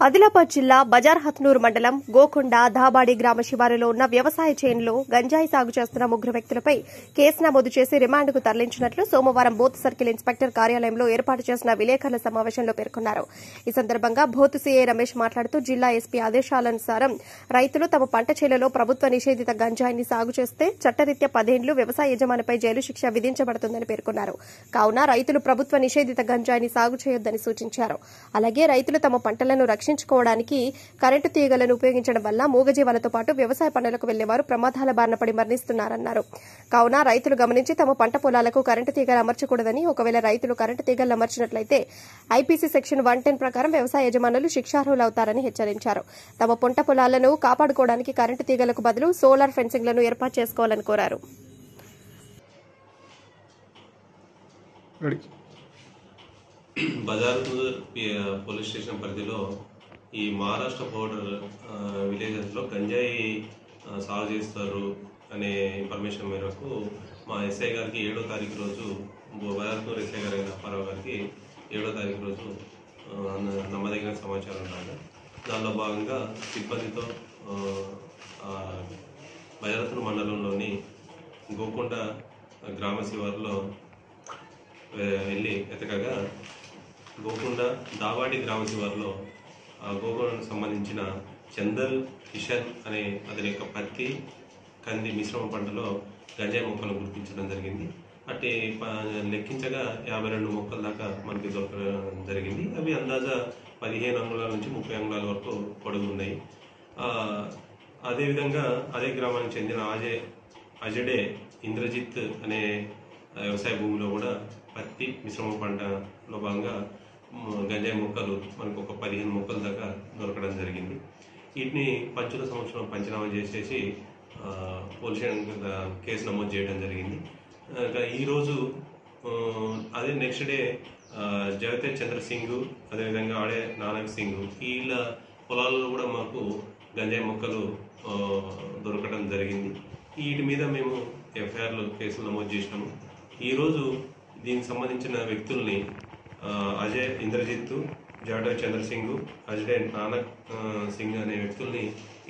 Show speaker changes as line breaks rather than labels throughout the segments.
ఆదిలాబాద్ జిల్లా బజార్హత్నూర్ మండలం గోకొండ దాబాడి గ్రామ శివారులో ఉన్న వ్యవసాయ చేనులో గంజాయి సాగు చేస్తున్న ముగ్గురు వ్యక్తులపై కేసు నమోదు చేసి రిమాండ్కు తరలించినట్లు సోమవారం బోత్ సర్కిల్ ఇన్స్పెక్టర్ కార్యాలయంలో ఏర్పాటు చేసిన విలేకరుల సమావేశంలో పేర్కొన్నారు. ఈ సందర్భంగా బోత్ సీఐ రమేష్ మాట్లాడుతూ జిల్లా ఎస్పీ ఆదేశాలనుసారం రైతులు తమ పంట చేలలో ప్రభుత్వ నిషేధిత గంజాయిని సాగు చేస్తే చట్టరీత్యా 10 ఏళ్లు వ్యవసాయ యజమానిపై జైలు శిక్ష విధించబడుతుందని పేర్కొన్నారు. కావున రైతులు ప్రభుత్వ నిషేధిత గంజాయిని సాగు చేయొద్దని సూచించారు. అలాగే రైతులు తమ పంటలను రక్షించుకోవడానికి కరెంటు తీగలను ఉపయోగించడం వల్ల మూగజీవాలతో పాటు వ్యవసాయ పనులకు వెళ్లేవారు ప్రమాదాల బారిన పడి మరణిస్తున్నారన్నారు. కావున రైతులు గమనించి తమ పంట పొలాలకు కరెంటు తీగలు అమర్చకూడదని, ఒకవేళ రైతులు కరెంటు తీగలు అమర్చినట్లయితే ఐపీసీ సెక్షన్ 110 ప్రకారం వ్యవసాయ యజమానులు శిక్షార్హులవుతారని హెచ్చరించారు. తమ పంట పొలాలను కాపాడుకోవడానికి కరెంటు తీగలకు బదులు సోలార్ ఫెన్సింగ్లను ఏర్పాటు చేసుకోవాలని కోరారు.
బజార్హత్నూర్ పోలీస్ స్టేషన్ పరిధిలో ఈ మహారాష్ట్ర బోర్డర్ విలేజెస్లో గంజాయి సాగు చేస్తారు అనే ఇన్ఫర్మేషన్ మేరకు మా ఎస్ఐ గారికి 7వ తారీఖు రోజు బజార్హత్నూర్ ఎస్ఐ గారి అప్పారావు గారికి 7వ తారీఖు రోజు నమ్మదగిన సమాచారం రాగా దానిలో భాగంగా సిబ్బందితో బజార్హత్నూర్ మండలంలోని గోకొండ గ్రామ శివారులో వెళ్ళి ఎతకగా గోకొండ దాబాడి గ్రామ శివారులో గోకొండకు సంబంధించిన చందల్ కిషన్ అనే అతని యొక్క పత్తి కంది మిశ్రమ పంటలో గంజాయి మొక్కలను గుర్తించడం జరిగింది. అట్టి లెక్కించగా 52 మొక్కల దాకా మనకి దొరకడం జరిగింది. అవి అందాజా 15 అంగుళాల నుంచి 30 అంగుళాల వరకు పొడుగు ఉన్నాయి. అదేవిధంగా అదే గ్రామానికి చెందిన అజడే ఇంద్రజిత్ అనే వ్యవసాయ భూమిలో కూడా పత్తి మిశ్రమ పంటలో భాగంగా గంజాయి మొక్కలు మనకు ఒక 15 మొక్కల దాకా దొరకడం జరిగింది. వీటిని పంచుల సంవత్సరం పంచనామా చేసేసి పోలీస్ కేసు నమోదు చేయడం జరిగింది. ఈరోజు అదే నెక్స్ట్ డే జగతేజ్ చంద్ర సింగ్, అదేవిధంగా ఆడే నానక్ సింగ్, వీళ్ళ పొలాల్లో కూడా మాకు గంజాయి మొక్కలు దొరకడం జరిగింది. వీటి మీద మేము ఎఫ్ఐఆర్లు కేసులు నమోదు చేసినాము. ఈరోజు దీనికి సంబంధించిన వ్యక్తుల్ని అజయ్ ఇంద్రజిత్, జాడవ్ చంద్ర సింగ్, అజయ్ నానక్ సింగ్ అనే వ్యక్తుల్ని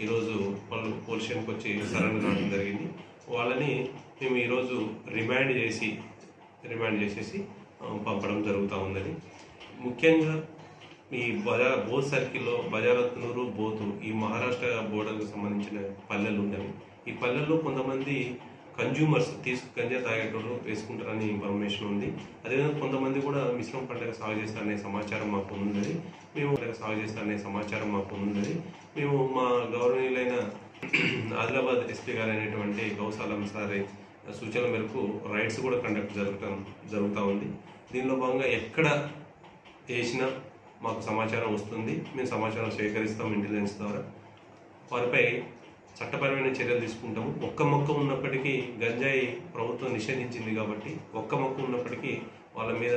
ఈరోజు వాళ్ళు పోలీస్ స్టేషన్కి వచ్చి సరెండర్ కావడం జరిగింది. వాళ్ళని మేము ఈరోజు రిమాండ్ చేసేసి పంపడం జరుగుతూ ఉన్నది. ముఖ్యంగా ఈ బోత్ సర్కిల్లో బజార్హత్నూరు బోతు ఈ మహారాష్ట్ర బోర్డర్కి సంబంధించిన పల్లెలు ఉన్నవి. ఈ పల్లెల్లో కొంతమంది కన్జ్యూమర్స్ గంజా తాగేటోళ్ళు వేసుకుంటారని ఇన్ఫర్మేషన్ ఉంది. అదేవిధంగా కొంతమంది కూడా మిశ్రమ పంటగా సాగు చేస్తారనే సమాచారం మాకు ఉన్నది. మేము మా గౌరవనీయులైన ఆదిలాబాద్ ఎస్పీ గారు అయినటువంటి గౌసాలం సార్ సూచనల మేరకు రైడ్స్ కూడా కండక్ట్ జరుగుతూ ఉంది. దీనిలో భాగంగా ఎక్కడ వేసినా మాకు సమాచారం వస్తుంది. మేము సమాచారం సేకరిస్తాం ఇంటెలిజెన్స్ ద్వారా. వారిపై చట్టపరమైన చర్యలు తీసుకుంటాము. ఒక్క మొక్క ఉన్నప్పటికీ గంజాయి ప్రభుత్వం నిషేధించింది కాబట్టి ఒక్క మొక్క ఉన్నప్పటికీ వాళ్ళ మీద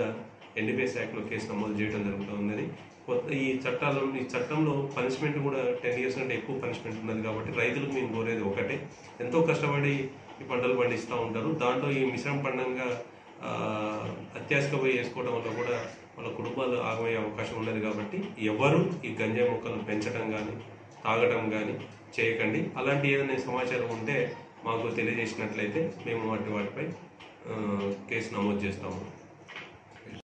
ఎన్డీపీఎస్ యాక్ట్లో కేసు నమోదు చేయడం జరుగుతూ ఉన్నది. ఈ చట్టంలో పనిష్మెంట్ కూడా 10 years కంటే ఎక్కువ పనిష్మెంట్ ఉన్నది కాబట్టి రైతులకు మేము కోరేది ఒకటే, ఎంతో కష్టపడి ఈ పంటలు పండిస్తూ ఉంటారు. దాంట్లో ఈ మిశ్రమ పండంగా అత్యాశగా పోయి వేసుకోవడం వల్ల కూడా వాళ్ళ కుటుంబాలు ఆగమయ్యే అవకాశం ఉన్నది. కాబట్టి ఎవరు ఈ గంజాయి మొక్కలను పెంచడం కానీ తాగటం కానీ చేయకండి. అలాంటి ఏదైనా సమాచారం ఉంటే మాకు తెలియజేసినట్లయితే మేము వాటిపై కేసు నమోదు చేస్తాము.